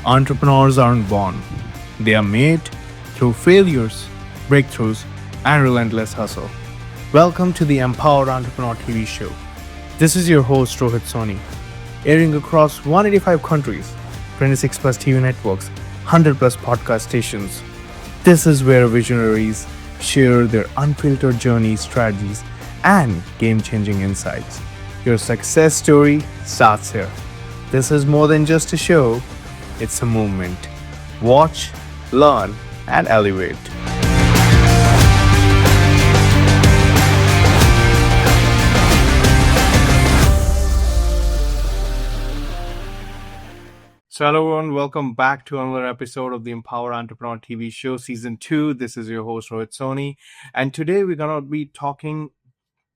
Entrepreneurs aren't born, they are made through failures, breakthroughs, and relentless hustle. Welcome to the Empowered Entrepreneur TV show. This is your host Rohit Soni, airing across 185 countries, 26 plus TV networks, 100 plus podcast stations. This is where visionaries share their unfiltered journeys, strategies, and game-changing insights. Your success story starts here. This is more than just a show, it's a movement. Watch, learn, and elevate. So hello everyone, welcome back to another episode of the Empower Entrepreneur TV show, Season 2. This is your host, Rohit Soni. And today we're going to be talking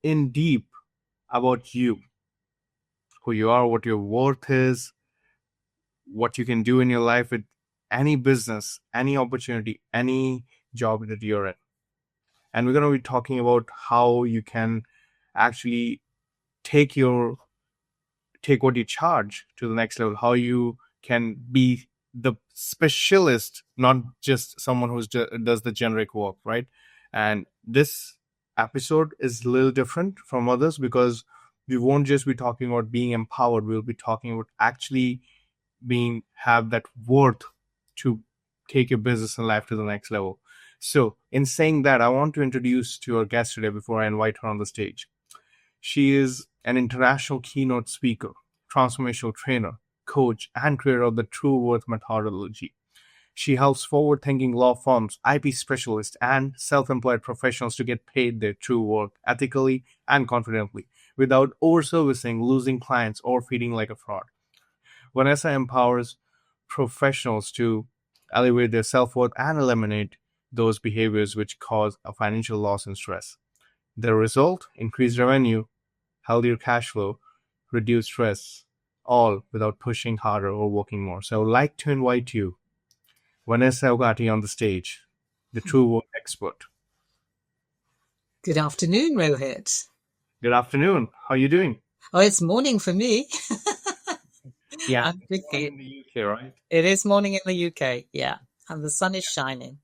in deep about you. Who you are, what your worth is, what you can do in your life with any business, any opportunity, any job that you're in. And we're going to be talking about how you can actually take what you charge to the next level, how you can be the specialist, not just someone who does the generic work, right? And this episode is a little different from others because we won't just be talking about being empowered. We'll be talking about actually have that worth to take your business and life to the next level. So in saying that, I want to introduce to our guest today before I invite her on the stage. She is an international keynote speaker, transformational trainer, coach, and creator of the True Worth methodology. She helps forward-thinking law firms, IP specialists, and self-employed professionals to get paid their true worth ethically and confidently without overservicing, losing clients, or feeling like a fraud. Vanessa empowers professionals to elevate their self-worth and eliminate those behaviors which cause a financial loss and stress. The result, increased revenue, healthier cash flow, reduced stress, all without pushing harder or working more. So I would like to invite you, Vanessa Ugatti, on the stage, the True Worth expert. Good afternoon, Rohit. Good afternoon. How are you doing? Oh, it's morning for me. Yeah, it's in the UK, right? It is morning in the UK, yeah. And the sun is shining.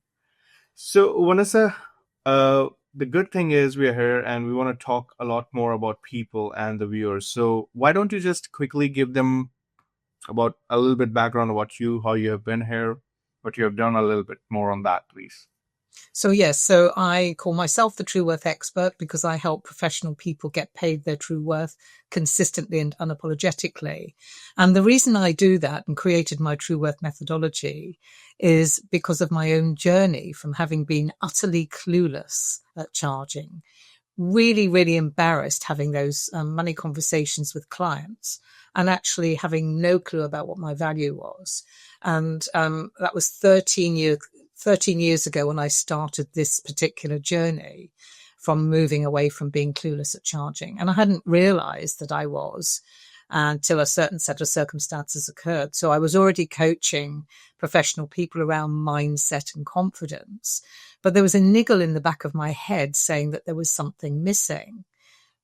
So, Vanessa, the good thing is we're here and we want to talk a lot more about people and the viewers. So why don't you just quickly give them about a little bit background about you, how you have been here, what you have done, a little bit more on that, please. So yes, so I call myself the True Worth expert because I help professional people get paid their true worth consistently and unapologetically. And the reason I do that and created my True Worth methodology is because of my own journey from having been utterly clueless at charging, really, really embarrassed having those money conversations with clients and actually having no clue about what my value was. And that was 13 years ago when I started this particular journey from moving away from being clueless at charging. And I hadn't realized that I was until a certain set of circumstances occurred. So I was already coaching professional people around mindset and confidence, but there was a niggle in the back of my head saying that there was something missing,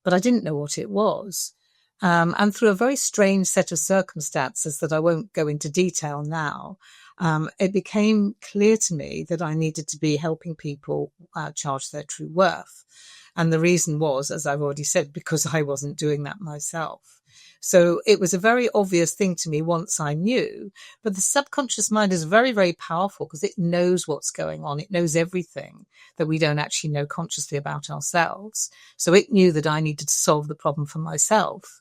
but I didn't know what it was. And through a very strange set of circumstances that I won't go into detail now, it became clear to me that I needed to be helping people charge their true worth. And the reason was, as I've already said, because I wasn't doing that myself. So it was a very obvious thing to me once I knew, but the subconscious mind is very, very powerful because it knows what's going on. It knows everything that we don't actually know consciously about ourselves. So it knew that I needed to solve the problem for myself.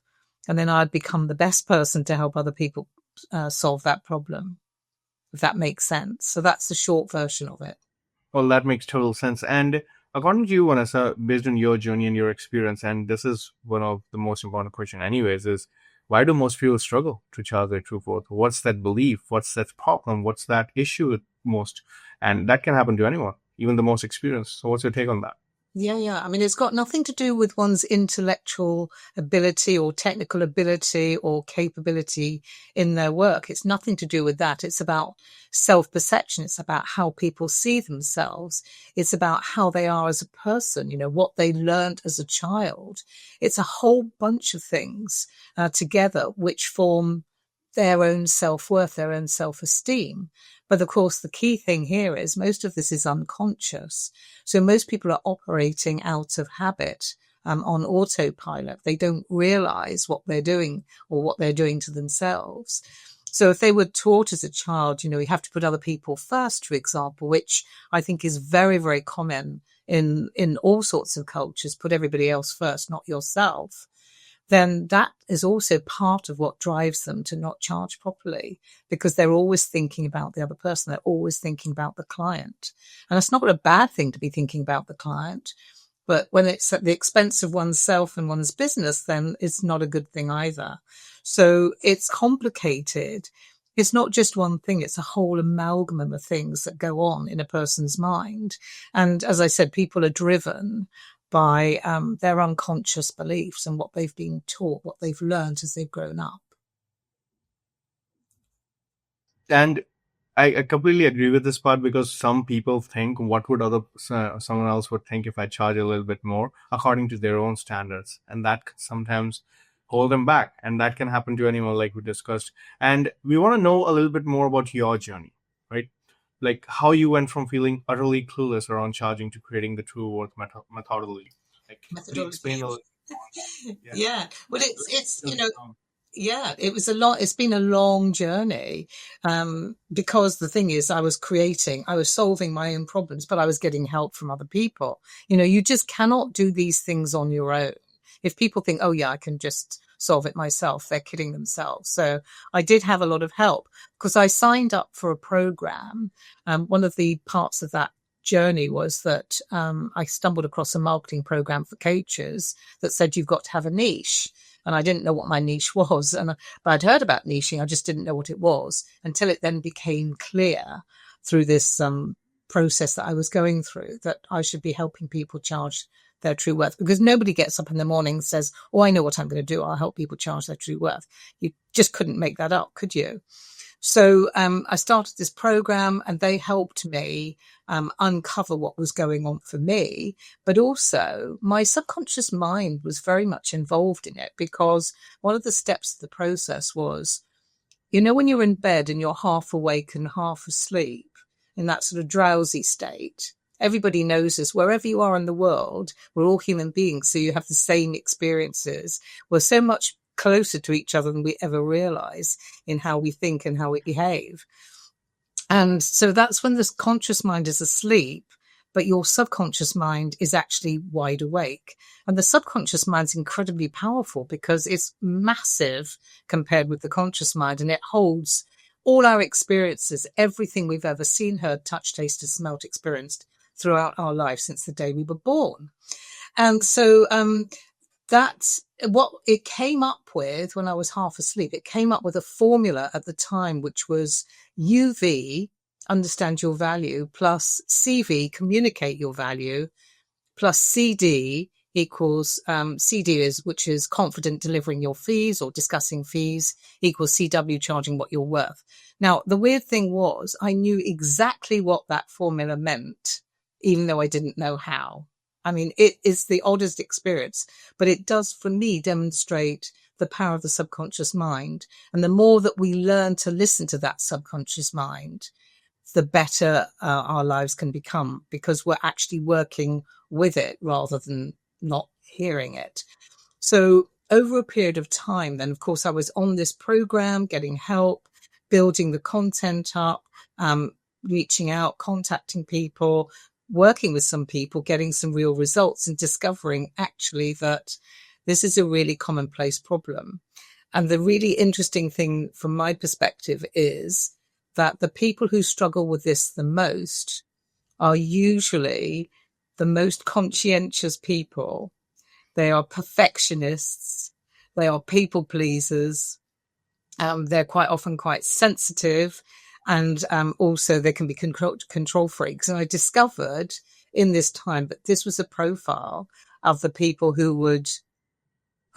And then I'd become the best person to help other people solve that problem, if that makes sense. So that's the short version of it. Well, that makes total sense. And according to you, Vanessa, based on your journey and your experience, and this is one of the most important questions anyways, is why do most people struggle to charge their true worth? What's that belief? What's that problem? What's that issue most? And that can happen to anyone, even the most experienced. So what's your take on that? Yeah. I mean, it's got nothing to do with one's intellectual ability or technical ability or capability in their work. It's nothing to do with that. It's about self-perception. It's about how people see themselves. It's about how they are as a person, you know, what they learned as a child. It's a whole bunch of things together which form their own self-worth, their own self-esteem. But of course, the key thing here is most of this is unconscious. So most people are operating out of habit, on autopilot. They don't realize what they're doing or what they're doing to themselves. So if they were taught as a child, you have to put other people first, for example, which I think is very, very common in all sorts of cultures, put everybody else first, not yourself, then that is also part of what drives them to not charge properly, because they're always thinking about the other person. They're always thinking about the client. And it's not a bad thing to be thinking about the client, but when it's at the expense of oneself and one's business, then it's not a good thing either. So it's complicated. It's not just one thing. It's a whole amalgam of things that go on in a person's mind. And as I said, people are driven by their unconscious beliefs and what they've been taught, what they've learned as they've grown up. And I completely agree with this part, because some people think, what would someone else would think if I charge a little bit more according to their own standards, and that can sometimes hold them back, and that can happen to anyone, like we discussed. And we want to know a little bit more about your journey, right? Like how you went from feeling utterly clueless around charging to creating the True Worth methodology. Like, could you explain a little more? Yeah. Well, it's yeah, it's been a long journey. Because the thing is, I was solving my own problems, but I was getting help from other people. You just cannot do these things on your own. If people think, oh yeah, I can just solve it myself, they're kidding themselves. So I did have a lot of help, because I signed up for a program. One of the parts of that journey was that I stumbled across a marketing program for coaches that said you've got to have a niche. And I didn't know what my niche was. But I'd heard about niching. I just didn't know what it was until it then became clear through this process that I was going through, that I should be helping people charge their true worth, because nobody gets up in the morning and says, oh, I know what I'm going to do. I'll help people charge their true worth. You just couldn't make that up, could you? So I started this program, and they helped me uncover what was going on for me. But also my subconscious mind was very much involved in it, because one of the steps of the process was, when you're in bed and you're half awake and half asleep in that sort of drowsy state, everybody knows this. Wherever you are in the world, we're all human beings. So you have the same experiences. We're so much closer to each other than we ever realize in how we think and how we behave. And so that's when this conscious mind is asleep, but your subconscious mind is actually wide awake. And the subconscious mind's incredibly powerful, because it's massive compared with the conscious mind, and it holds all our experiences, everything we've ever seen, heard, touched, tasted, smelt, experienced throughout our life since the day we were born. And so that's what it came up with when I was half asleep. It came up with a formula at the time, which was UV, understand your value, plus CV, communicate your value, plus CD equals CD which is confident delivering your fees or discussing fees, equals CW, charging what you're worth. Now, the weird thing was, I knew exactly what that formula meant, even though I didn't know how. I mean, it is the oddest experience, but it does, for me, demonstrate the power of the subconscious mind. And the more that we learn to listen to that subconscious mind, the better our lives can become, because we're actually working with it rather than not hearing it. So over a period of time, then, of course, I was on this program, getting help, building the content up, reaching out, contacting people, working with some people, getting some real results, and discovering actually that this is a really commonplace problem. And the really interesting thing from my perspective is that the people who struggle with this the most are usually the most conscientious people. They are perfectionists. They are people pleasers. They're quite often quite sensitive. And also they can be control freaks. And I discovered in this time that this was a profile of the people whom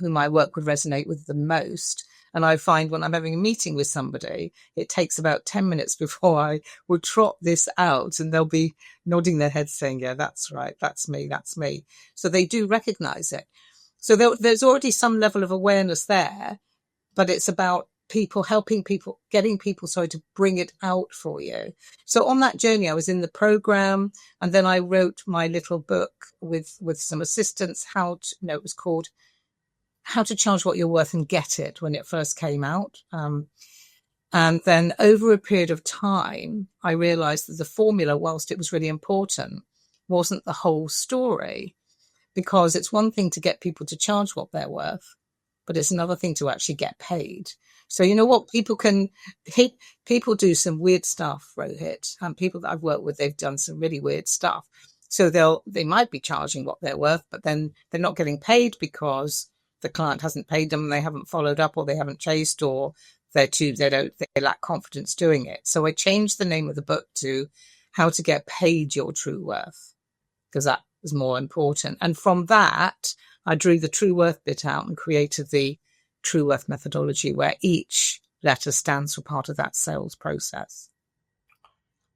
my work would resonate with the most. And I find when I'm having a meeting with somebody, it takes about 10 minutes before I will trot this out, and they'll be nodding their heads saying, yeah, that's right. That's me. That's me. So they do recognize it. So there's already some level of awareness there, but it's about helping people, getting people, sorry, to bring it out for you. So on that journey, I was in the program, and then I wrote my little book with some assistance. It was called How to Charge What You're Worth and Get It, when it first came out. And then over a period of time, I realized that the formula, whilst it was really important, wasn't the whole story, because it's one thing to get people to charge what they're worth, but it's another thing to actually get paid. So you know what? People do some weird stuff, Rohit, and people that I've worked with, they've done some really weird stuff. So they might be charging what they're worth, but then they're not getting paid because the client hasn't paid them, they haven't followed up, or they haven't chased, or they lack confidence doing it. So I changed the name of the book to How to Get Paid Your True Worth, because that was more important. And from that, I drew the true worth bit out and created the true worth methodology, where each letter stands for part of that sales process.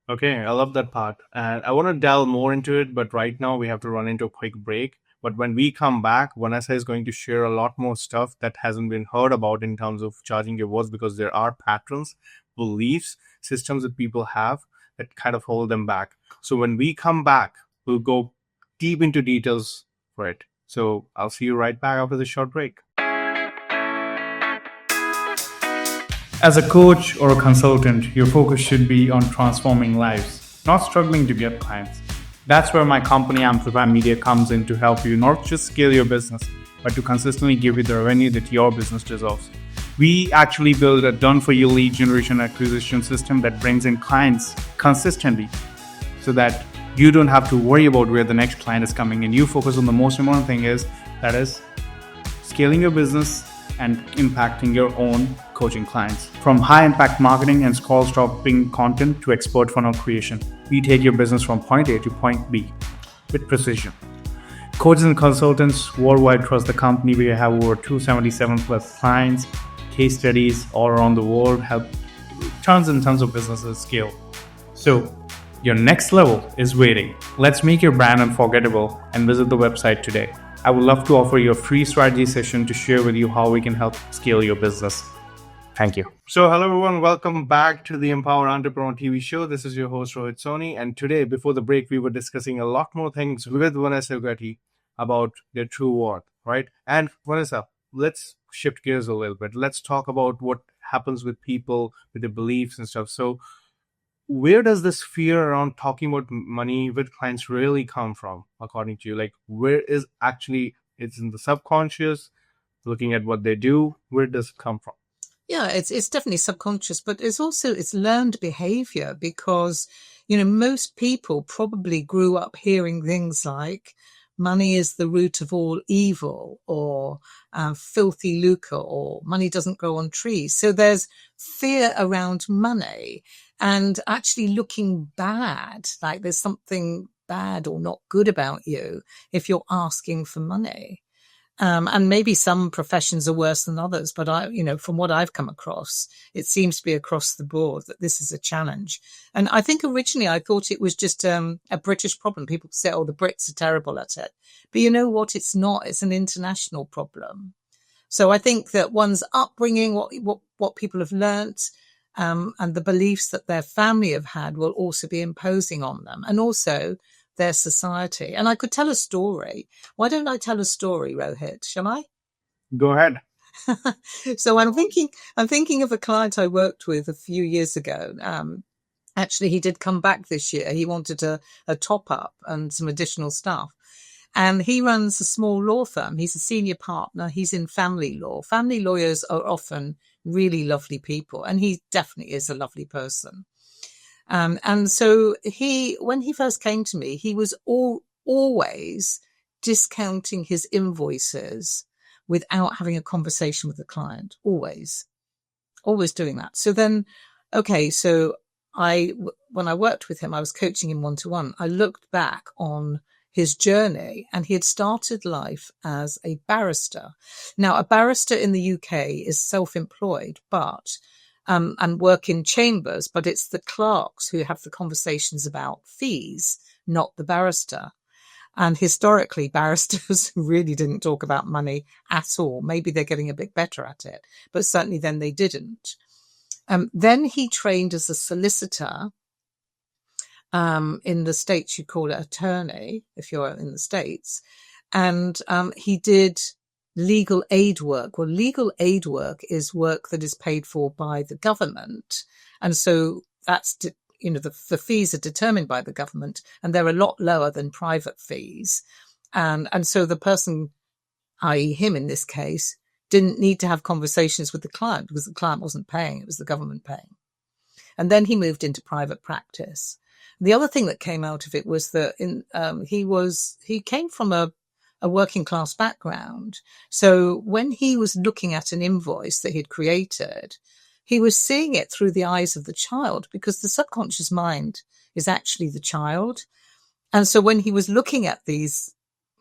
Okay, I love that part. And I want to delve more into it, but right now we have to run into a quick break. But when we come back, Vanessa is going to share a lot more stuff that hasn't been heard about in terms of charging your worth, because there are patterns, beliefs, systems that people have that kind of hold them back. So when we come back, we'll go deep into details for it. So I'll see you right back after this short break. As a coach or a consultant, your focus should be on transforming lives, not struggling to get clients. That's where my company Amplify Media comes in to help you not just scale your business, but to consistently give you the revenue that your business deserves. We actually build a done-for-you lead generation acquisition system that brings in clients consistently, so that you don't have to worry about where the next client is coming in. You focus on the most important thing, that is scaling your business and impacting your own coaching clients. From high-impact marketing and scroll-stopping content to expert funnel creation, we take your business from point A to point B with precision. Coaches and consultants worldwide trust the company. We have over 277 plus clients, case studies all around the world, help tons and tons of businesses scale. So your next level is waiting. Let's make your brand unforgettable and visit the website today. I would love to offer you a free strategy session to share with you how we can help scale your business. Thank you. So hello everyone, welcome back to the Empower Entrepreneur TV show. This is your host Rohit Soni, and today before the break we were discussing a lot more things with Vanessa Ugatti about their true worth, right? And Vanessa, let's shift gears a little bit. Let's talk about what happens with people, with their beliefs and stuff. So where does this fear around talking about money with clients really come from, according to you? Like, where is actually, it's in the subconscious, looking at what they do, where does it come from? Yeah, it's definitely subconscious, but it's learned behavior, because, most people probably grew up hearing things like money is the root of all evil, or filthy lucre, or money doesn't grow on trees. So there's fear around money, and actually looking bad, like there's something bad or not good about you if you're asking for money. And maybe some professions are worse than others, but from what I've come across, it seems to be across the board that this is a challenge. And I think originally I thought it was just a British problem. People say, "Oh, the Brits are terrible at it," but you know what? It's not. It's an international problem. So I think that one's upbringing, what people have learnt, and the beliefs that their family have had will also be imposing on them, and also their society. And I could tell a story. Why don't I tell a story, Rohit? Shall I? Go ahead. So I'm thinking of a client I worked with a few years ago. Actually, he did come back this year. He wanted a top up and some additional stuff. And he runs a small law firm. He's a senior partner. He's in family law. Family lawyers are often really lovely people, and he definitely is a lovely person. And so when he first came to me, he was always discounting his invoices without having a conversation with the client. Always doing that. So then, so when I worked with him, I was coaching him one-to-one. I looked back on his journey, and he had started life as a barrister. Now, a barrister in the UK is self-employed, but and work in chambers, but it's the clerks who have the conversations about fees, not the barrister. And historically, barristers really didn't talk about money at all. Maybe they're getting a bit better at it, but certainly then they didn't. Then he trained as a solicitor. In the States, you call it attorney if you're in the States. And he did legal aid work. Well, legal aid work is work that is paid for by the government. And so that's, the fees are determined by the government, and they're a lot lower than private fees. And so the person, i.e. him in this case, didn't need to have conversations with the client because the client wasn't paying. It was the government paying. And then he moved into private practice. The other thing that came out of it was that he came from a working class background. So when he was looking at an invoice that he'd created, he was seeing it through the eyes of the child, because the subconscious mind is actually the child. And so when he was looking at these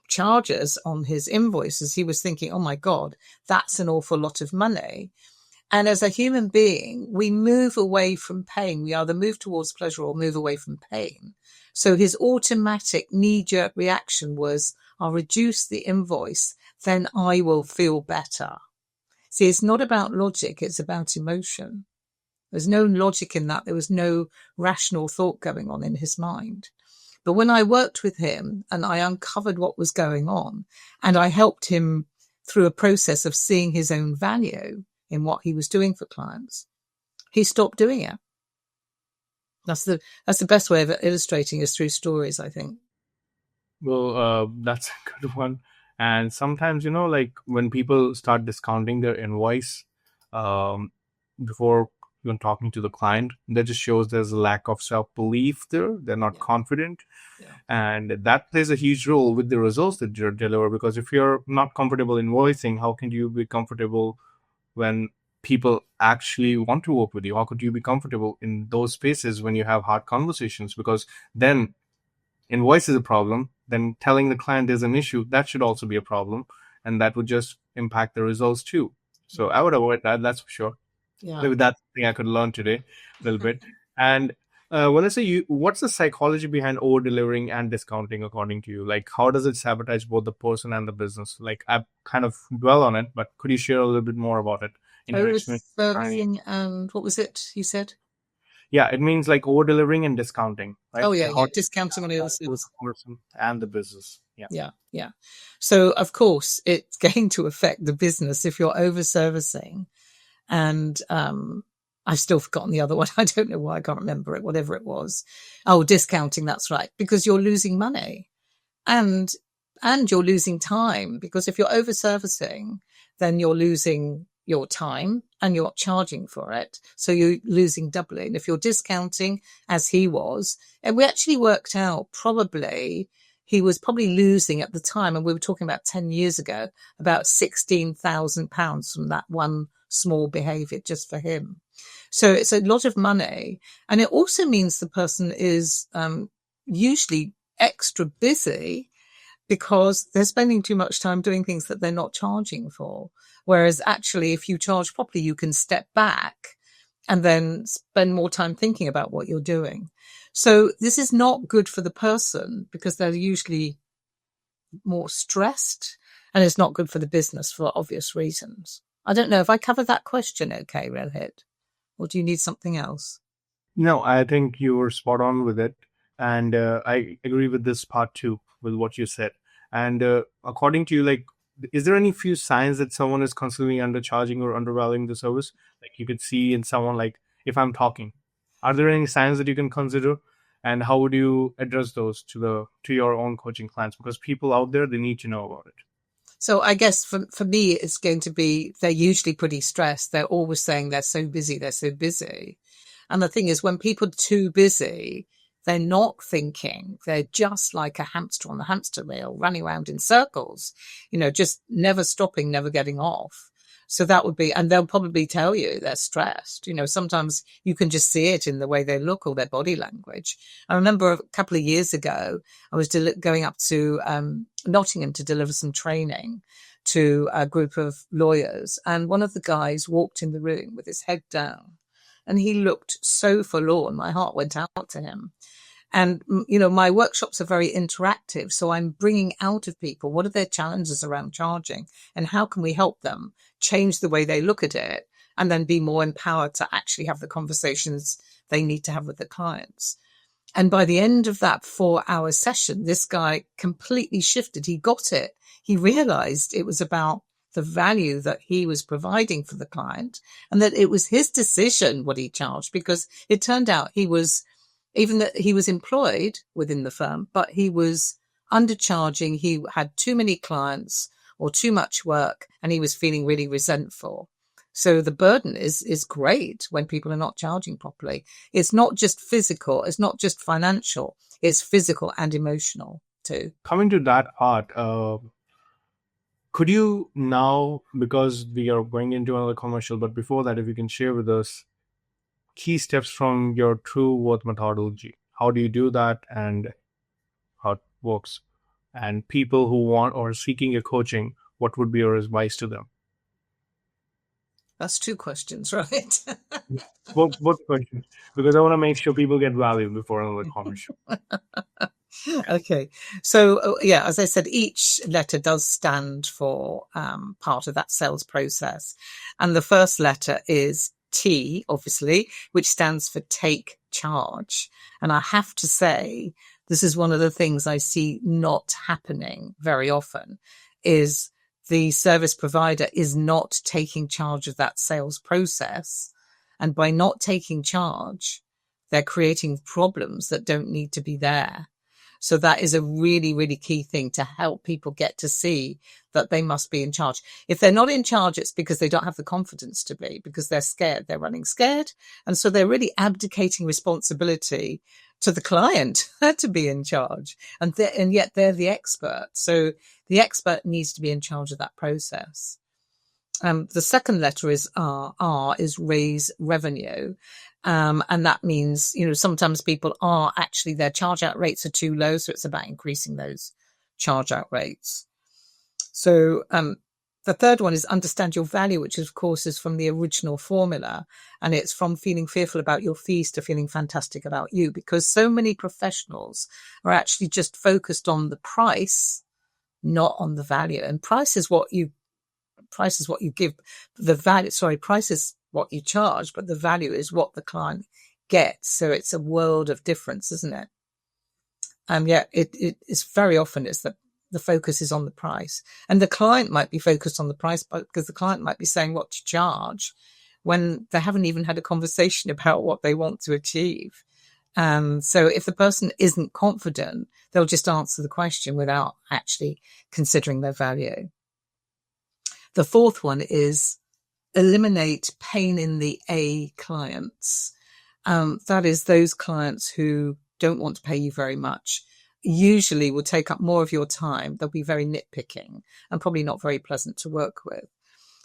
charges on his invoices, he was thinking, oh my God, that's an awful lot of money. And as a human being, we move away from pain. We either move towards pleasure or move away from pain. So his automatic knee-jerk reaction was, I'll reduce the invoice, then I will feel better. See, it's not about logic, it's about emotion. There's no logic in that. There was no rational thought going on in his mind. But when I worked with him and I uncovered what was going on, and I helped him through a process of seeing his own value in what he was doing for clients, he stopped doing it. That's the best way of illustrating is through stories, I think. Well, that's a good one. And sometimes, like when people start discounting their invoice before even talking to the client, that just shows there's a lack of self-belief there. They're not confident. Yeah. And that plays a huge role with the results that you deliver. Because if you're not comfortable invoicing, how can you be comfortable when people actually want to work with you? How could you be comfortable in those spaces when you have hard conversations? Because then invoice is a problem, then telling the client there's an issue, that should also be a problem. And that would just impact the results too. So I would avoid that, that's for sure. Yeah. Maybe that's the thing I could learn today a little bit. And Vanessa, what's the psychology behind over delivering and discounting according to you? Like, how does it sabotage both the person and the business? Like, I kind of dwell on it, but could you share a little bit more about it? Overselling and what was it you said? Yeah, it means like over delivering and discounting, right? Oh yeah, discounting on the other side. The person and the business. Yeah. So of course it's going to affect the business if you're over servicing. And I've still forgotten the other one. I don't know why, I can't remember it, whatever it was. Oh, discounting, that's right. Because you're losing money. And you're losing time, because if you're over servicing, then you're losing your time and you're charging for it. So you're losing doubly. And if you're discounting, as he was, and we actually worked out he was probably losing at the time, and we were talking about 10 years ago, about £16,000 from that one small behavior just for him. So it's a lot of money. And it also means the person is usually extra busy because they're spending too much time doing things that they're not charging for. Whereas actually, if you charge properly, you can step back and then spend more time thinking about what you're doing. So this is not good for the person because they're usually more stressed, and it's not good for the business for obvious reasons. I don't know if I covered that question okay, Rohit, or do you need something else? No, I think you were spot on with it. And I agree with this part too, with what you said. And according to you, like, is there any few signs that someone is constantly undercharging or undervaluing the service? Like you could see in someone, like if I'm talking, are there any signs that you can consider? And how would you address those to your own coaching clients? Because people out there, they need to know about it. So I guess for me, it's going to be, they're usually pretty stressed. They're always saying they're so busy, they're so busy. And the thing is, when people are too busy, they're not thinking. They're just like a hamster on the hamster wheel, running around in circles, just never stopping, never getting off. So that would be, and they'll probably tell you they're stressed. Sometimes you can just see it in the way they look or their body language. I remember a couple of years ago, I was going up to Nottingham to deliver some training to a group of lawyers. And one of the guys walked in the room with his head down and he looked so forlorn. My heart went out to him. And, you know, my workshops are very interactive. So I'm bringing out of people, what are their challenges around charging and how can we help them change the way they look at it and then be more empowered to actually have the conversations they need to have with the clients. And by the end of that 4-hour session, this guy completely shifted. He got it. He realized it was about the value that he was providing for the client and that it was his decision what he charged, because it turned out he was, even that he was employed within the firm, but he was undercharging. He had too many clients or too much work and he was feeling really resentful. So the burden is great when people are not charging properly. It's not just physical. It's not just financial. It's physical and emotional too. Coming to that part, could you now, because we are going into another commercial, but before that, if you can share with us key steps from your true worth methodology. How do you do that and how it works? And people who want or seeking your coaching, what would be your advice to them? That's 2 questions, right? Both questions, because I want to make sure people get value before another commercial. Okay. So, yeah, as I said, each letter does stand for part of that sales process. And the first letter is T, obviously, which stands for take charge. And I have to say, this is one of the things I see not happening very often, is the service provider is not taking charge of that sales process. And by not taking charge, they're creating problems that don't need to be there. So that is a really, really key thing to help people get to see that they must be in charge. If they're not in charge, it's because they don't have the confidence to be, because they're scared. They're running scared. And so they're really abdicating responsibility to the client to be in charge. And yet they're the expert. So the expert needs to be in charge of that process. The second letter is R. R is raise revenue. And that means, you know, sometimes people are actually, their charge out rates are too low. So it's about increasing those charge out rates. So, the third one is understand your value, which of course is from the original formula. And it's from feeling fearful about your fees to feeling fantastic about you, because so many professionals are actually just focused on the price, not on the value. And price is what you give. The value, price is what you charge, but the value is what the client gets. So it's a world of difference, isn't it? And yet it is very often it's that the focus is on the price, and the client might be focused on the price, but because the client might be saying what to charge when they haven't even had a conversation about what they want to achieve. So if the person isn't confident, they'll just answer the question without actually considering their value. The fourth one is eliminate pain in the A clients. That is those clients who don't want to pay you very much, usually will take up more of your time. They'll be very nitpicking and probably not very pleasant to work with.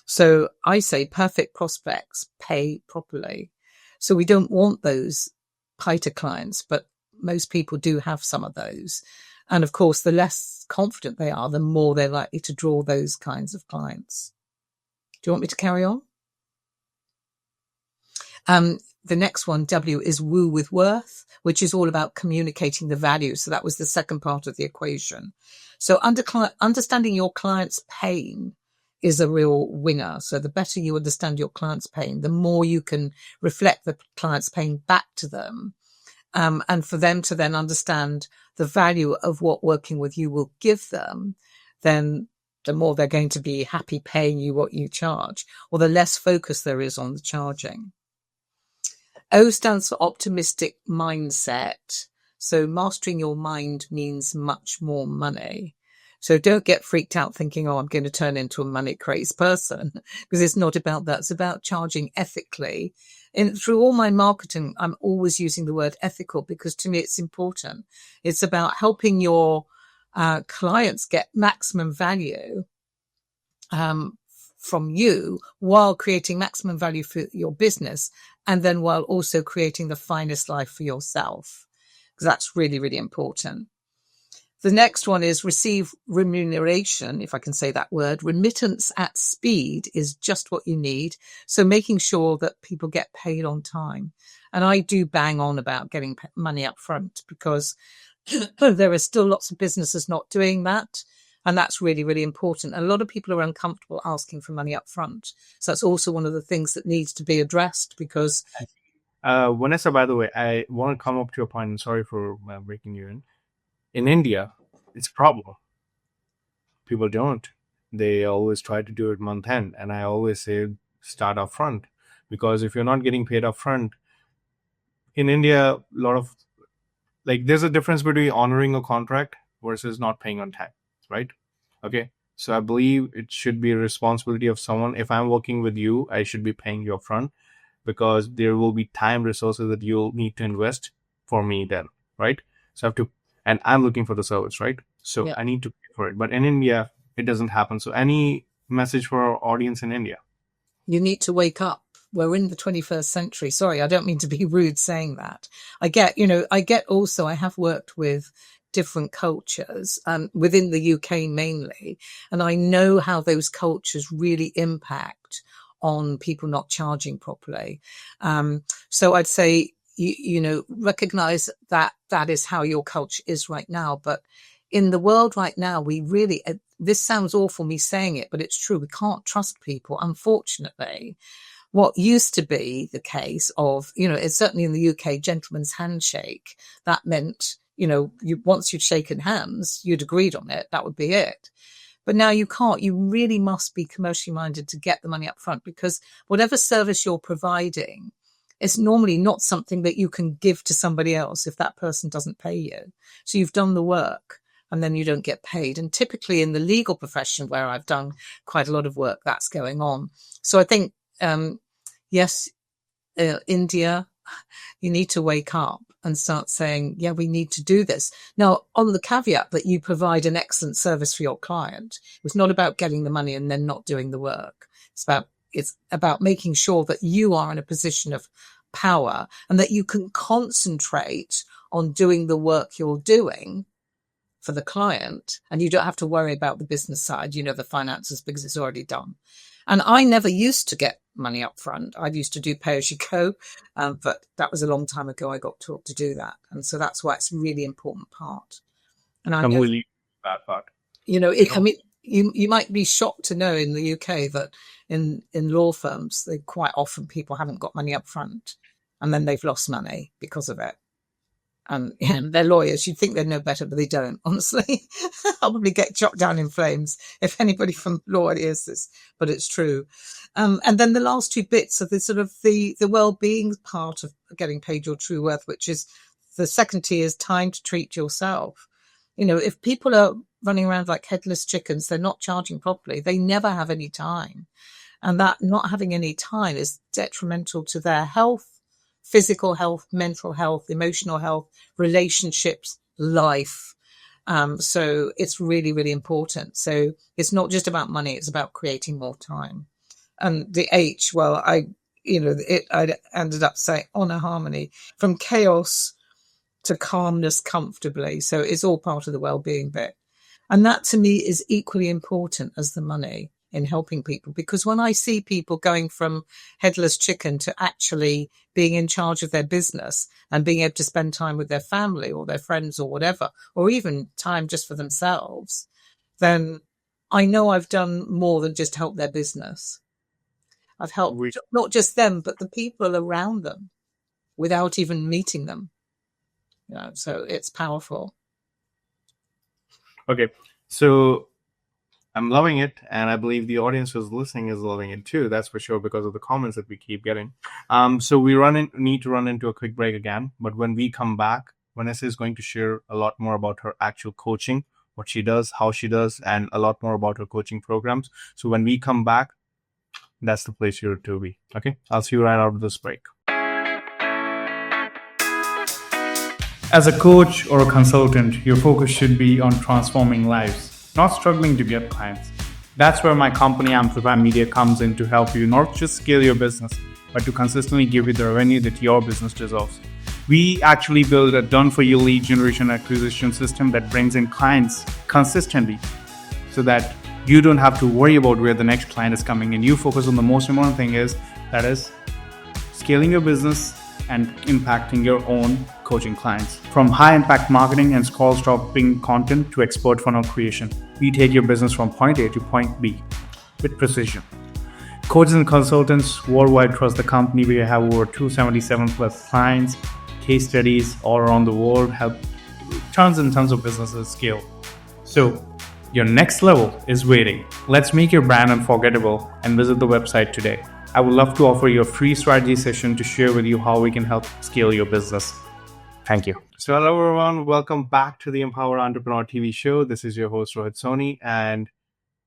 So I say perfect prospects pay properly. So we don't want those piter clients, but most people do have some of those. And of course, the less confident they are, the more they're likely to draw those kinds of clients. Do you want me to carry on? The next one, W, is woo with worth, which is all about communicating the value. So that was the second part of the equation. So understanding your client's pain is a real winner. So the better you understand your client's pain, the more you can reflect the client's pain back to them. And for them to then understand the value of what working with you will give them, then the more they're going to be happy paying you what you charge, or the less focus there is on the charging. O stands for optimistic mindset. So mastering your mind means much more money. So don't get freaked out thinking, oh, I'm going to turn into a money crazed person, because it's not about that. It's about charging ethically. Through all my marketing, I'm always using the word ethical because to me it's important. It's about helping your clients get maximum value from you while creating maximum value for your business, and then while also creating the finest life for yourself, because that's really, really important. The next one is receive remuneration, if I can say that word. Remittance at speed is just what you need. So making sure that people get paid on time. And I do bang on about getting money up front because there are still lots of businesses not doing that. And that's really, really important. A lot of people are uncomfortable asking for money up front. So that's also one of the things that needs to be addressed because Vanessa, by the way, I want to come up to your point, and sorry for breaking you in. In India, it's a problem. People don't. They always try to do it month end. And I always say start up front. Because if you're not getting paid up front, in India, a lot of there's a difference between honoring a contract versus not paying on time, right? Okay. So I believe it should be a responsibility of someone. If I'm working with you, I should be paying you up front because there will be time resources that you'll need to invest for me then, right? So I have to, and I'm looking for the service, right? So yeah. I need to pay for it. But in India, it doesn't happen. So any message for our audience in India? You need to wake up. We're in the 21st century. Sorry, I don't mean to be rude saying that. I have worked with different cultures within the UK mainly, and I know how those cultures really impact on people not charging properly. So I'd say, recognize that that is how your culture is right now. But in the world right now, we really, this sounds awful me saying it, but it's true. We can't trust people, unfortunately. What used to be the case of, it's certainly in the UK, gentleman's handshake, that meant, once you'd shaken hands, you'd agreed on it, that would be it. But now you can't. You really must be commercially minded to get the money up front because whatever service you're providing is normally not something that you can give to somebody else if that person doesn't pay you. So you've done the work and then you don't get paid. And typically in the legal profession where I've done quite a lot of work, that's going on. So I think, yes, India, you need to wake up and start saying, yeah, we need to do this. Now, on the caveat that you provide an excellent service for your client, it's not about getting the money and then not doing the work. It's about making sure that you are in a position of power and that you can concentrate on doing the work you're doing for the client, and you don't have to worry about the business side, the finances, because it's already done. And I never used to get money up front. I used to do pay as you go, but that was a long time ago. I got taught to do that. And so that's why it's a really important part. And I know, Completely that part. you might be shocked to know in the UK that in law firms, they quite often people haven't got money up front and then they've lost money because of it. And they're lawyers. You'd think they'd know better, but they don't, honestly. I'll probably get chopped down in flames if anybody from law hears this, but it's true. And then the last two bits of the sort of the well-being part of getting paid your true worth, which is the second tier is time to treat yourself. If people are running around like headless chickens, they're not charging properly. They never have any time. And that not having any time is detrimental to their health, physical health, mental health, emotional health, relationships, life. So it's really, really important. So it's not just about money. It's about creating more time. And the H, well, I ended up saying honor harmony, from chaos to calmness comfortably. So it's all part of the well-being bit. And that to me is equally important as the money in helping people, because when I see people going from headless chicken to actually being in charge of their business and being able to spend time with their family or their friends or whatever, or even time just for themselves, then I know I've done more than just help their business. I've helped not just them, but the people around them without even meeting them. So it's powerful. Okay. So I'm loving it, and I believe the audience who's listening is loving it too. That's for sure, because of the comments that we keep getting. So we need to run into a quick break again. But when we come back, Vanessa is going to share a lot more about her actual coaching, what she does, how she does, and a lot more about her coaching programs. So when we come back, that's the place you're to be. Okay, I'll see you right out of this break. As a coach or a consultant, your focus should be on transforming lives, not struggling to get clients. That's where my company Amplify Media comes in to help you not just scale your business, but to consistently give you the revenue that your business deserves. We actually build a done-for-you lead generation acquisition system that brings in clients consistently so that you don't have to worry about where the next client is coming in. You focus on the most important thing that is scaling your business and impacting your own coaching clients. From high impact marketing and scroll stopping content to expert funnel creation, we take your business from point A to point B with precision. Coaches and consultants worldwide trust the company. We have over 277 plus clients, case studies all around the world, help tons and tons of businesses scale. So your next level is waiting. Let's make your brand unforgettable and visit the website today. I would love to offer you a free strategy session to share with you how we can help scale your business. Thank you. So hello everyone, welcome back to the Empower Entrepreneur TV show. This is your host Rohit Soni, and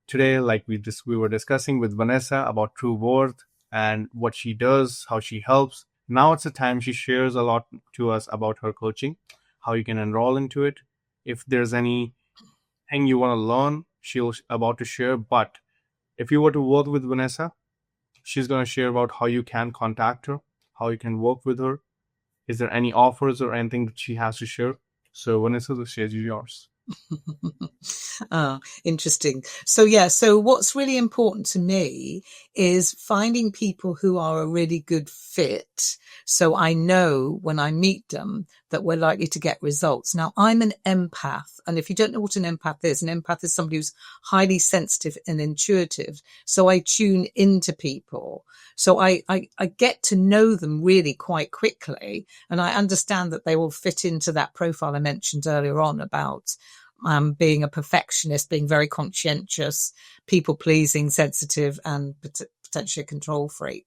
today, like we were discussing with Vanessa about True Worth and what she does, how she helps. Now it's the time she shares a lot to us about her coaching, how you can enroll into it. If there's anything you want to learn, she's about to share. But if you were to work with Vanessa, she's going to share about how you can contact her, how you can work with her. Is there any offers or anything that she has to share? So Vanessa, the stage is yours. Interesting. So what's really important to me is finding people who are a really good fit. So I know when I meet them that we're likely to get results. Now, I'm an empath. And if you don't know what an empath is somebody who's highly sensitive and intuitive. So I tune into people. So I get to know them really quite quickly. And I understand that they will fit into that profile I mentioned earlier on about being a perfectionist, being very conscientious, people-pleasing, sensitive, and potentially a control freak.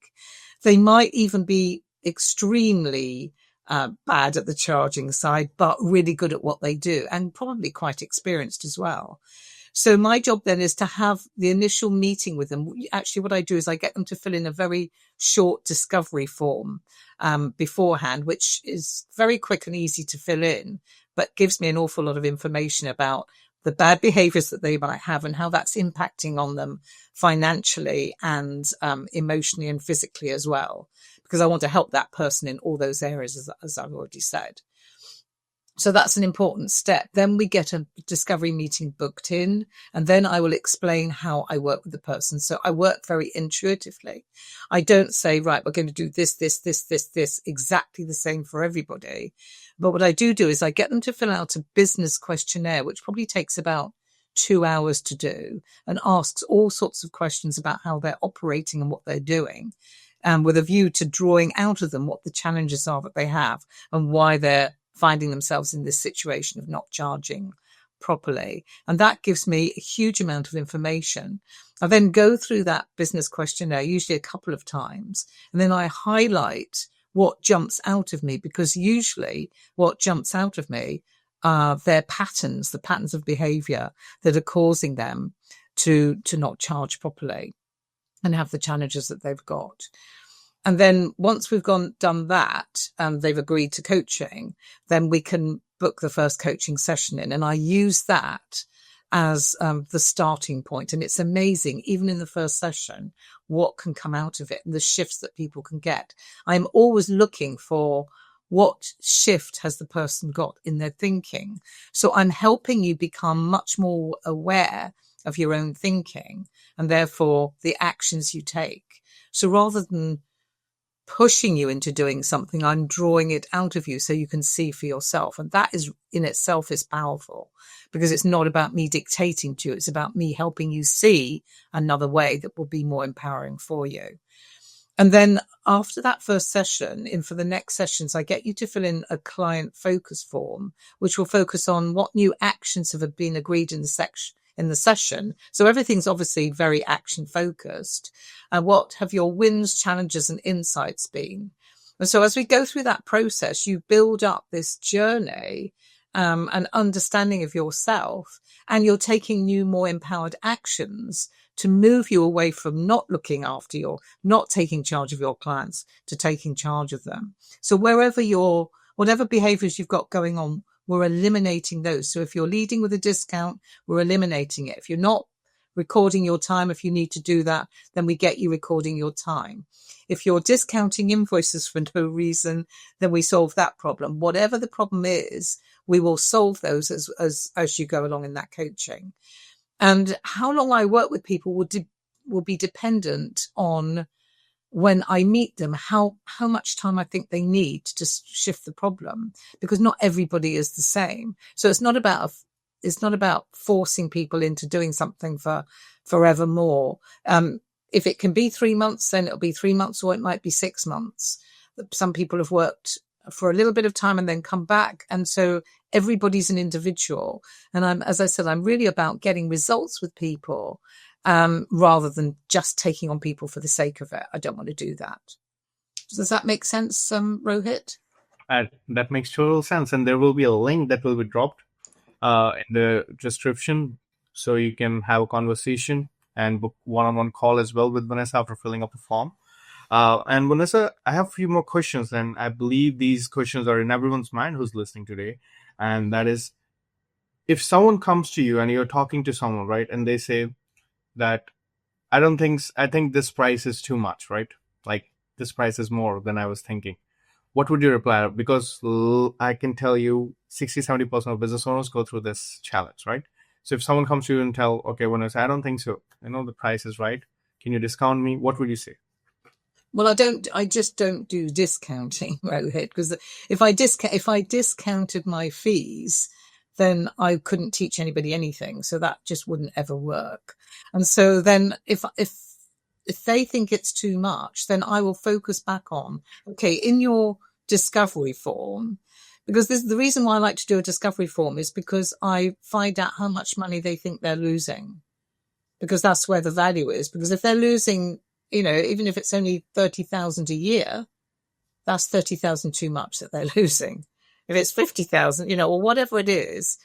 They might even be extremely bad at the charging side, but really good at what they do, and probably quite experienced as well. So my job then is to have the initial meeting with them. Actually, what I do is I get them to fill in a very short discovery form beforehand, which is very quick and easy to fill in, but gives me an awful lot of information about the bad behaviors that they might have and how that's impacting on them financially and emotionally and physically as well, because I want to help that person in all those areas, as I've already said. So that's an important step. Then we get a discovery meeting booked in, and then I will explain how I work with the person. So I work very intuitively. I don't say, right, we're going to do this, exactly the same for everybody. But what I do is I get them to fill out a business questionnaire, which probably takes about 2 hours to do, and asks all sorts of questions about how they're operating and what they're doing, with a view to drawing out of them what the challenges are that they have and why they're finding themselves in this situation of not charging properly. And that gives me a huge amount of information. I then go through that business questionnaire, usually a couple of times, and then I highlight what jumps out of me, because usually what jumps out of me are their patterns, the patterns of behavior that are causing them to not charge properly and have the challenges that they've got. And then once we've done that, and they've agreed to coaching, then we can book the first coaching session in. And I use that as the starting point. And it's amazing, even in the first session, what can come out of it and the shifts that people can get. I'm always looking for what shift has the person got in their thinking. So I'm helping you become much more aware of your own thinking and therefore the actions you take. So rather than pushing you into doing something, I'm drawing it out of you so you can see for yourself. And that is in itself is powerful, because it's not about me dictating to you. It's about me helping you see another way that will be more empowering for you. And then after that first session, for the next sessions, I get you to fill in a client focus form, which will focus on what new actions have been agreed in the session. So everything's obviously very action focused. And what have your wins, challenges, and insights been? And so as we go through that process, you build up this journey, and understanding of yourself, and you're taking new, more empowered actions to move you away from not taking charge of your clients to taking charge of them. So whatever behaviors you've got going on, we're eliminating those. So if you're leading with a discount, we're eliminating it. If you're not recording your time, if you need to do that, then we get you recording your time. If you're discounting invoices for no reason, then we solve that problem. Whatever the problem is, we will solve those as you go along in that coaching. And how long I work with people will be dependent on when I meet them, how much time I think they need to shift the problem, because not everybody is the same. So it's not about forcing people into doing something for forevermore. If it can be 3 months, then it'll be 3 months, or it might be 6 months. Some people have worked for a little bit of time and then come back. And so everybody's an individual. And as I said, I'm really about getting results with people, rather than just taking on people for the sake of it. I don't want to do that. Does that make sense, Rohit? That makes total sense. And there will be a link that will be dropped in the description, so you can have a conversation and book one-on-one call as well with Vanessa after filling up the form. And Vanessa, I have a few more questions, and I believe these questions are in everyone's mind who's listening today. And that is, if someone comes to you and you're talking to someone, right, and they say that I think this price is too much, right? Like, this price is more than I was thinking. What would you reply? Because I can tell you 60-70% of business owners go through this challenge, right? So if someone comes to you and tell, okay, Vanessa, I don't think so. I know the price is right. Can you discount me? What would you say? Well, I just don't do discounting, Rohit, because if I discounted my fees, then I couldn't teach anybody anything. So that just wouldn't ever work. And so then if they think it's too much, then I will focus back on, okay, in your discovery form, because the reason why I like to do a discovery form is because I find out how much money they think they're losing, because that's where the value is. Because if they're losing, even if it's only 30,000 a year, that's 30,000 too much that they're losing. If it's 50,000, or whatever it is,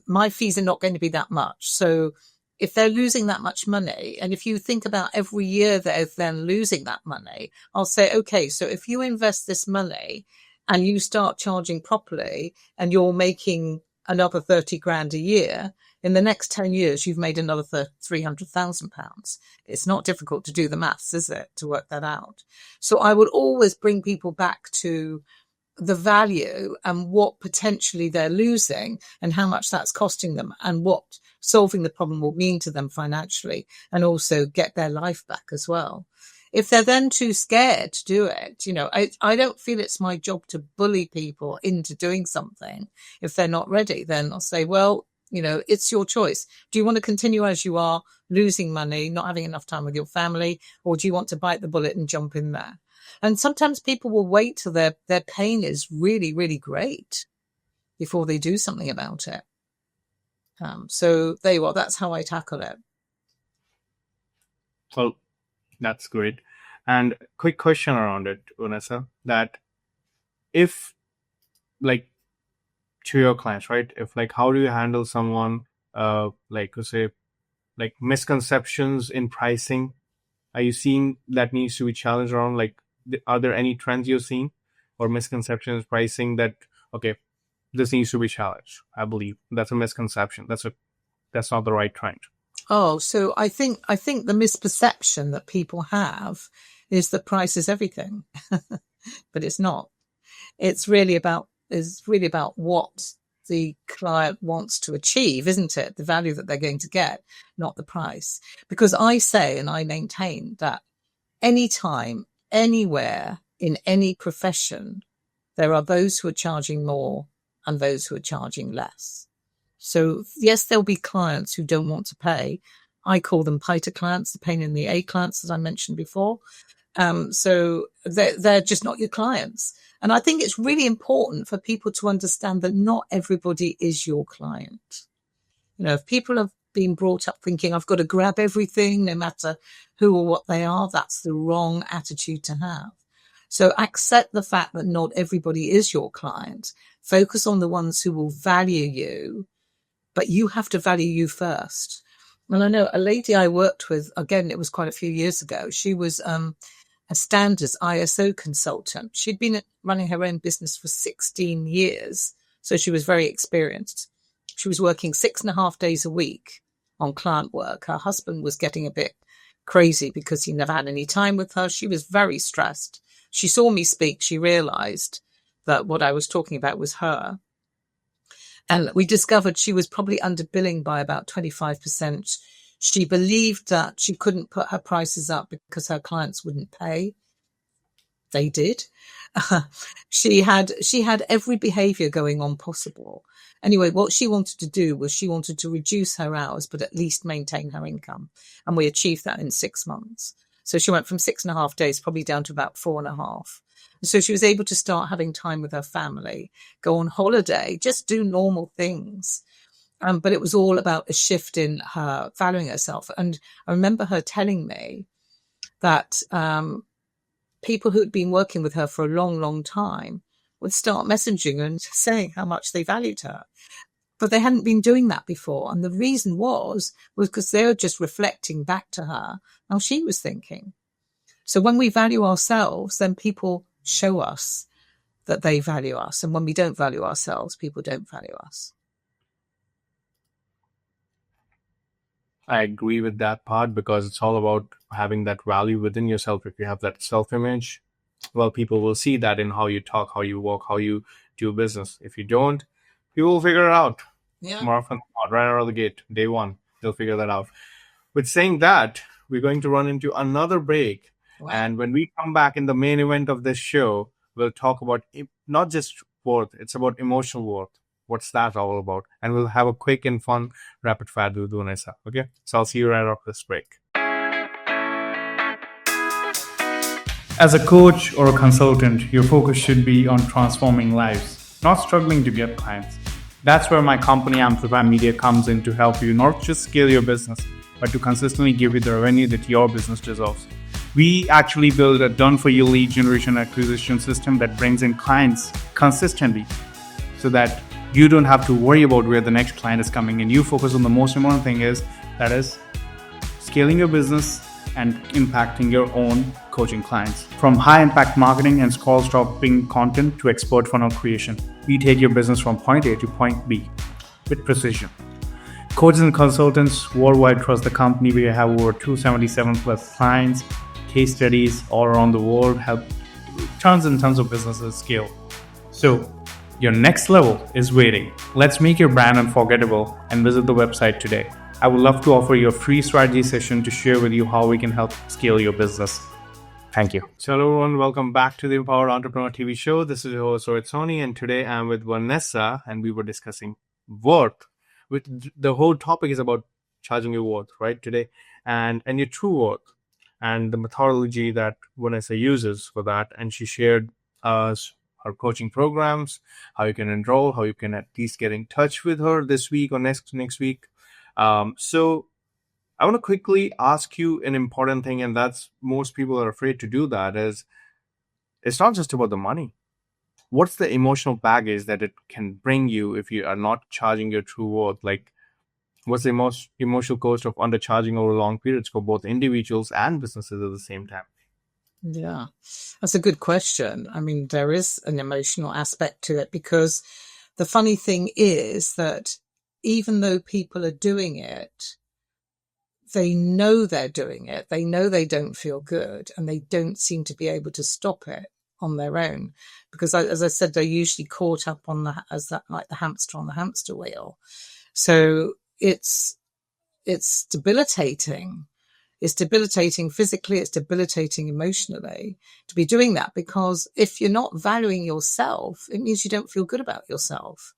my fees are not going to be that much. So if they're losing that much money, and if you think about every year they're then losing that money, I'll say, okay, so if you invest this money and you start charging properly and you're making another 30 grand a year, in the next 10 years, you've made another £300,000. It's not difficult to do the maths, is it, to work that out? So I would always bring people back to the value and what potentially they're losing and how much that's costing them and what solving the problem will mean to them financially, and also get their life back as well. If they're then too scared to do it, I don't feel it's my job to bully people into doing something. If they're not ready, then I'll say, well, it's your choice. Do you want to continue as you are, losing money, not having enough time with your family, or do you want to bite the bullet and jump in there? And sometimes people will wait till their pain is really, really great before they do something about it. So there you are. That's how I tackle it. Well, that's great. And quick question around it, Vanessa, that if, like, to your clients, right? If, like, how do you handle someone, who say, like, misconceptions in pricing? Are you seeing that needs to be challenged around? Like, are there any trends you're seeing or misconceptions pricing that, okay, this needs to be challenged? I believe that's a misconception. That's not the right trend. Oh, so I think the misperception that people have is that price is everything, but it's not. It's really about what the client wants to achieve, isn't it? The value that they're going to get, not the price. Because I say, and I maintain, that anytime, anywhere, in any profession, there are those who are charging more and those who are charging less. So yes, there'll be clients who don't want to pay. I call them PITA clients, the pain in the A clients, as I mentioned before. So they're just not your clients. And I think it's really important for people to understand that not everybody is your client. If people have been brought up thinking I've got to grab everything, no matter who or what they are, that's the wrong attitude to have. So accept the fact that not everybody is your client. Focus on the ones who will value you, but you have to value you first. Well, I know a lady I worked with, again, it was quite a few years ago. She was a standards ISO consultant. She'd been running her own business for 16 years, so she was very experienced. She was working 6.5 days a week on client work. Her husband was getting a bit crazy because he never had any time with her. She was very stressed. She saw me speak. She realized that what I was talking about was her. And we discovered she was probably underbilling by about 25%. She believed that she couldn't put her prices up because her clients wouldn't pay. They did. She had every behavior going on possible. Anyway, what she wanted to do was she wanted to reduce her hours, but at least maintain her income. And we achieved that in 6 months. So she went from 6.5 days probably down to about 4.5. So she was able to start having time with her family, go on holiday, just do normal things. But it was all about a shift in her valuing herself. And I remember her telling me that people who had been working with her for a long, long time would start messaging her and saying how much they valued her. But they hadn't been doing that before. And the reason was because they were just reflecting back to her how she was thinking. So when we value ourselves, then people show us that they value us. And when we don't value ourselves, people don't value us. I agree with that part because it's all about having that value within yourself. If you have that self-image, well, people will see that in how you talk, how you walk, how you do business. If you don't, people will figure it out. More often than not, right out of the gate, day one, they'll figure that out. With saying that, we're going to run into another break. Wow. And when we come back in the main event of this show, we'll talk about not just worth, it's about emotional worth. What's that all about? And we'll have a quick and fun rapid fire with Vanessa. Okay? So I'll see you right after this break. As a coach or a consultant, your focus should be on transforming lives, not struggling to get clients. That's where my company Amplify Media comes in to help you not just scale your business, but to consistently give you the revenue that your business deserves. We actually build a done-for-you lead generation acquisition system that brings in clients consistently so that you don't have to worry about where the next client is coming in. You focus on the most important thing that is scaling your business and impacting your own coaching clients. From high-impact marketing and scroll-stopping content to expert funnel creation, we take your business from point A to point B with precision. Coaches and consultants worldwide trust the company. We have over 277 plus clients, case studies all around the world, help tons and tons of businesses scale. So your next level is waiting. Let's make your brand unforgettable and visit the website today. I would love to offer you a free strategy session to share with you how we can help scale your business. Thank you. So hello everyone, welcome back to the Empowered Entrepreneur TV show. This is your host Rohit Soni, and today I'm with Vanessa, and we were discussing worth. The whole topic is about charging your worth, right, today, and your true worth, and the methodology that Vanessa uses for that. And she shared us her coaching programs, how you can enroll, how you can at least get in touch with her this week or next week. So I want to quickly ask you an important thing, and that's most people are afraid to do that, is it's not just about the money. What's the emotional baggage that it can bring you if you are not charging your true worth? Like, what's the most emotional cost of undercharging over long periods for both individuals and businesses at the same time? Yeah, that's a good question. I mean, there is an emotional aspect to it, because the funny thing is that even though people are doing it, they know they're doing it. They know they don't feel good, and they don't seem to be able to stop it on their own, because as I said, they're usually caught up on like the hamster on the hamster wheel. So it's debilitating. It's debilitating physically, it's debilitating emotionally to be doing that, because if you're not valuing yourself, it means you don't feel good about yourself.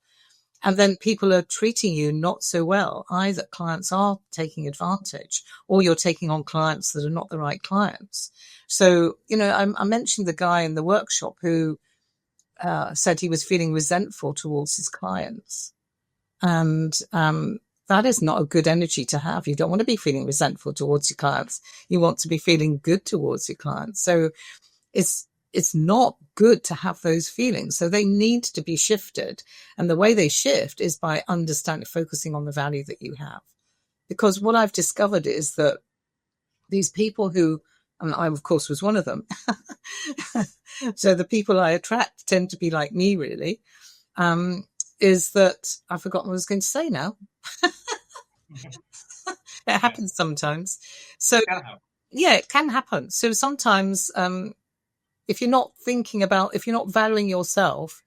And then people are treating you not so well. Either clients are taking advantage, or you're taking on clients that are not the right clients. So, I mentioned the guy in the workshop who said he was feeling resentful towards his clients. And that is not a good energy to have. You don't want to be feeling resentful towards your clients. You want to be feeling good towards your clients. So it's not good to have those feelings. So they need to be shifted. And the way they shift is by focusing on the value that you have. Because what I've discovered is that these people who, and I, of course, was one of them. So the people I attract tend to be like me, really. Is that I've forgotten what I was going to say now. It happens sometimes. So yeah, it can happen. So sometimes, if you're not valuing yourself,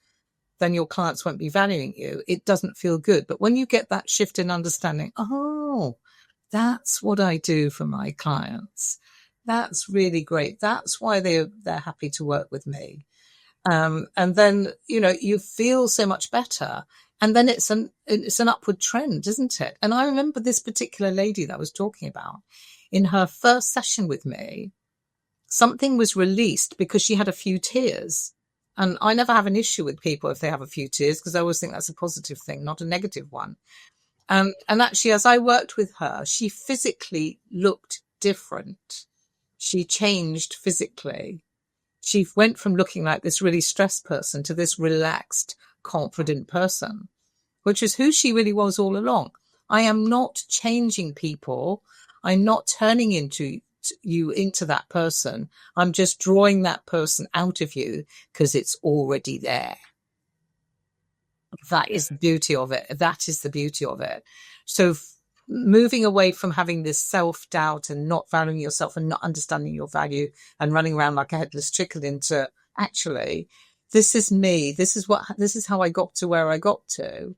then your clients won't be valuing you. It doesn't feel good. But when you get that shift in understanding, That's what I do for my clients. That's really great. That's why they're happy to work with me. And then, you feel so much better. And then it's an upward trend, isn't it? And I remember this particular lady that I was talking about in her first session with me, something was released because she had a few tears. And I never have an issue with people if they have a few tears, because I always think that's a positive thing, not a negative one. And actually, as I worked with her, she physically looked different. She changed physically. She went from looking like this really stressed person to this relaxed, confident person, which is who she really was all along. I am not changing people. I'm not turning you into that person. I'm just drawing that person out of you because it's already there. That is the beauty of it. That is the beauty of it. So moving away from having this self-doubt and not valuing yourself and not understanding your value and running around like a headless chicken into actually, this is me. This is how I got to where I got to.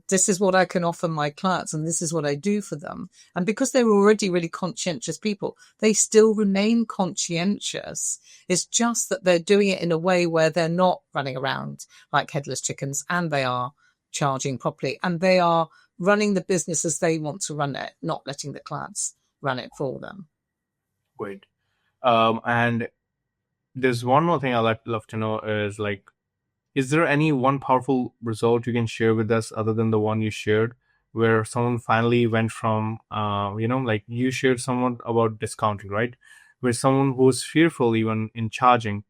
This is what I can offer my clients, and this is what I do for them. And because they're already really conscientious people, they still remain conscientious. It's just that they're doing it in a way where they're not running around like headless chickens, and they are charging properly, and they are running the business as they want to run it, not letting the clients run it for them. Great. And there's one more thing I'd love to know is is there any one powerful result you can share with us other than the one you shared, where someone finally went from, you shared someone about discounting, right? Where someone who was fearful even in charging,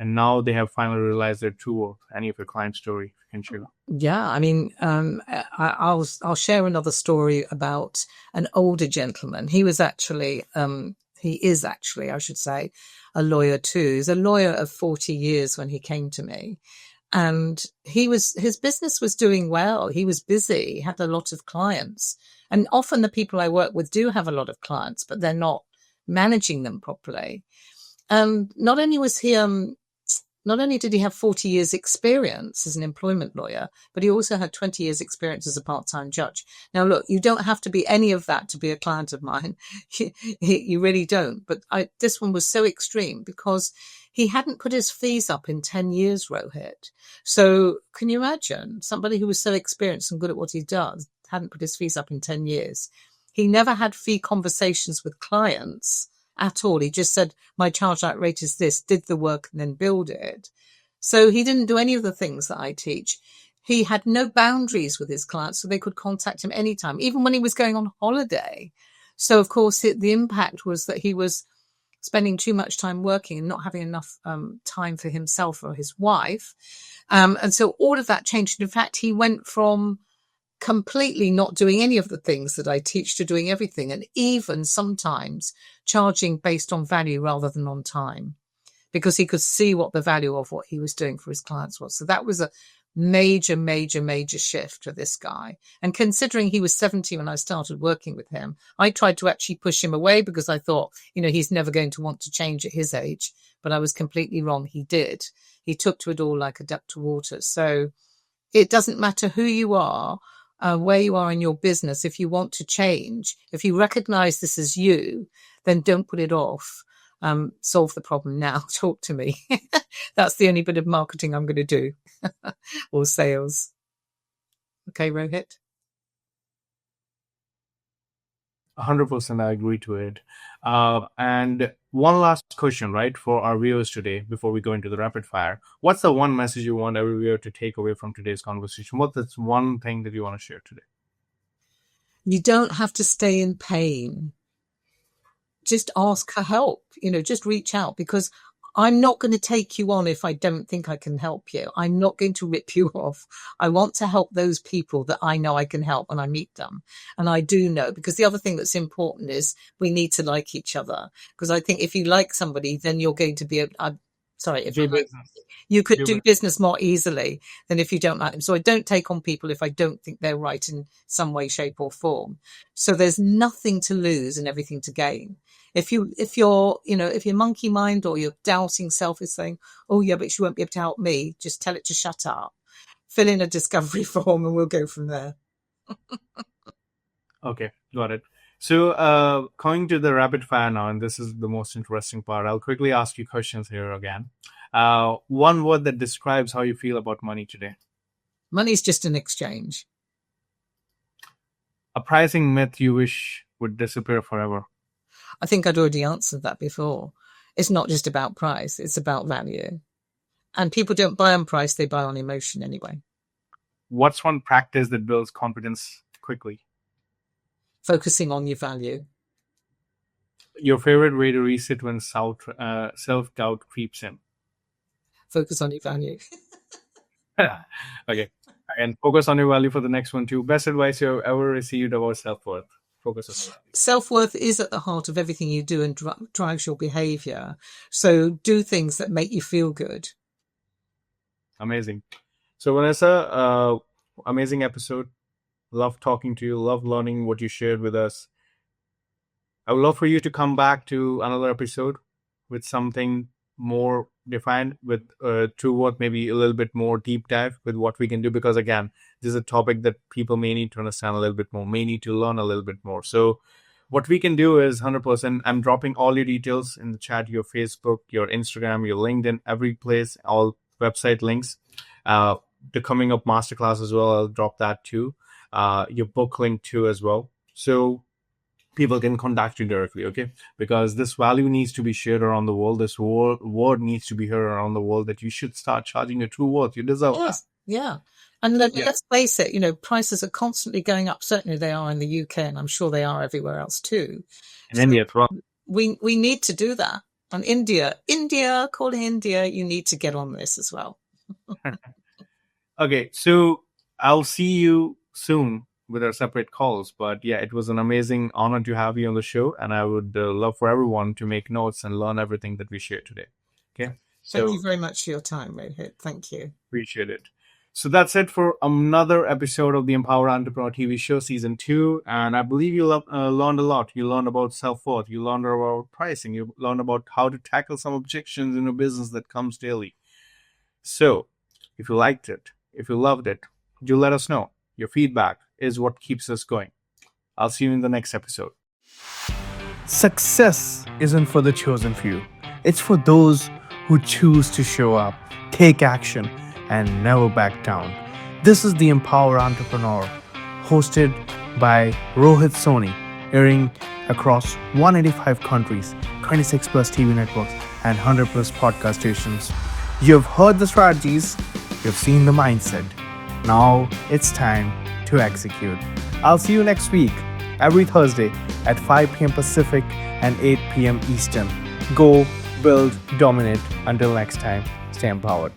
and now they have finally realized their true worth. Any of your client story you can share? Yeah, I mean, I'll share another story about an older gentleman. He is actually, I should say, a lawyer too. He's a lawyer of 40 years when he came to me. And his business was doing well. He was busy. He had a lot of clients. And often the people I work with do have a lot of clients, but they're not managing them properly. And not only did he have 40 years experience as an employment lawyer, but he also had 20 years experience as a part-time judge. Now, look, you don't have to be any of that to be a client of mine. You really don't. But this one was so extreme because he hadn't put his fees up in 10 years, Rohit. So can you imagine somebody who was so experienced and good at what he does, hadn't put his fees up in 10 years? He never had fee conversations with clients at all. He just said, my charge out rate is this, did the work and then billed it. So he didn't do any of the things that I teach. He had no boundaries with his clients, so they could contact him anytime, even when he was going on holiday. So of course the impact was that he was spending too much time working and not having enough time for himself or his wife. And so all of that changed. In fact, he went from completely not doing any of the things that I teach to doing everything, and even sometimes charging based on value rather than on time, because he could see what the value of what he was doing for his clients was. So that was a major, major, major shift for this guy. And considering he was 70 when I started working with him, I tried to actually push him away because I thought, he's never going to want to change at his age. But I was completely wrong. He did. He took to it all like a duck to water. So it doesn't matter who you are, where you are in your business. If you want to change, if you recognize this as you, then don't put it off. Solve the problem now. Talk to me. That's the only bit of marketing I'm going to do or sales. Okay, Rohit? 100% I agree to it. And one last question, right, for our viewers today before we go into the rapid fire. What's the one message you want every viewer to take away from today's conversation? What's one thing that you want to share today? You don't have to stay in pain. Just ask for help, just reach out, because I'm not going to take you on if I don't think I can help you. I'm not going to rip you off. I want to help those people that I know I can help when I meet them. And I do know, because the other thing that's important is we need to like each other. Because I think if you like somebody, then you're going to be you could do business more easily than if you don't like them. So I don't take on people if I don't think they're right in some way, shape or form. So there's nothing to lose and everything to gain. If you're monkey mind or your doubting self is saying, oh yeah, but she won't be able to help me, just tell it to shut up. Fill in a discovery form and we'll go from there. Okay, got it. So, coming to the rapid fire now, and this is the most interesting part. I'll quickly ask you questions here again. One word that describes how you feel about money today. Money's just an exchange. A pricing myth you wish would disappear forever. I think I'd already answered that before. It's not just about price, it's about value. And people don't buy on price, they buy on emotion anyway. What's one practice that builds confidence quickly? Focusing on your value. Your favorite way to reset when self-doubt creeps in? Focus on your value. Okay. And focus on your value for the next one too. Best advice you've ever received about self-worth. Focus on your value. Self-worth is at the heart of everything you do and drives your behavior. So do things that make you feel good. Amazing. So Vanessa, amazing episode. Love talking to you. Love learning what you shared with us. I would love for you to come back to another episode with something more defined, with true worth, maybe a little bit more deep dive with what we can do. Because again, this is a topic that people may need to understand a little bit more, may need to learn a little bit more. So what we can do is 100%. I'm dropping all your details in the chat, your Facebook, your Instagram, your LinkedIn, every place, all website links. The coming up masterclass as well, I'll drop that too. Your book link too as well. So people can contact you directly, okay? Because this value needs to be shared around the world. This word needs to be heard around the world that you should start charging your true worth. You deserve that. Yeah. And let's face it, prices are constantly going up. Certainly they are in the UK, and I'm sure they are everywhere else too. And India as well. We need to do that. And India, calling India, you need to get on this as well. Okay, so I'll see you soon with our separate calls. But yeah, it was an amazing honor to have you on the show. And I would love for everyone to make notes and learn everything that we shared today. Okay. Thank you very much for your time, Rohit. Thank you. Appreciate it. So that's it for another episode of the Empower Entrepreneur TV show, season 2. And I believe you learned a lot. You learned about self-worth. You learned about pricing. You learned about how to tackle some objections in a business that comes daily. So if you liked it, if you loved it, do let us know. Your feedback is what keeps us going. I'll see you in the next episode. Success isn't for the chosen few. It's for those who choose to show up, take action, and never back down. This is the Empower Entrepreneur, hosted by Rohit Soni, airing across 185 countries, 26 plus TV networks, and 100 plus podcast stations. You've heard the strategies, you've seen the mindset. Now it's time to execute. I'll see you next week, every Thursday at 5 p.m. Pacific and 8 p.m. Eastern. Go, build, dominate. Until next time, stay empowered.